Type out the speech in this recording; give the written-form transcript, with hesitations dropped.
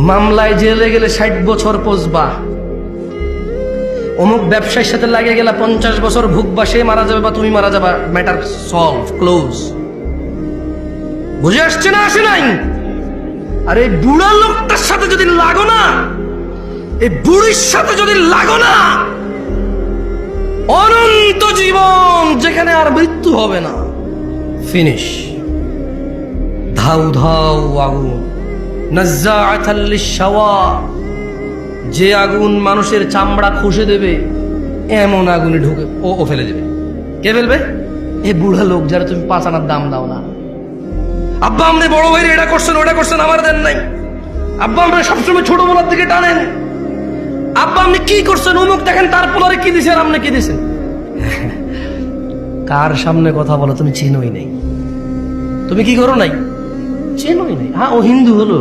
মামলায় জেলে গেলে 60 বছর পচবা, অমুক ব্যবসায়ীর সাথে লাগে গেলে 50 বছর ভুগবা, সে মারা যাবে বা তুমি মারা যাবা, ম্যাটার সলভ, ক্লোজ। বুঝে আসছে না? আসে নাই? আর এই বুড়া লোকটার সাথে যদি লাগো না, এই বুড়ির সাথে যদি লাগো না, অনন্ত জীবন যেখানে আর মৃত্যু হবে না, ফিনিশ। ধাউ ধাউ আগুন, নাজ্জাআতাল লিশ-শাওয়া, যে আগুন মানুষের চামড়া খসে দেবে, এমন আগুনে ঢুকে ও ফেলে দেবে। কে ফেলবে? এই বুড়া লোক যারা তুমি 5 আনার দাম দাও না। আব্বা আমাদের বড় ভাইরে এটা করছেন ওটা করছেন, আমার দেন নাই। আব্বা আমরা সবসময় ছোট বলার দিকে টানেন। আব্বা আপনি কি করছেন, অমুক দেখেন তার পোলারে কি দিছেন, আপনি কি দিছেন। কার সামনে কথা বলো? তুমি চেনোই নাই। তুমি কি করো নাই? চেনোই নাই। হ্যাঁ, ও হিন্দু হলো,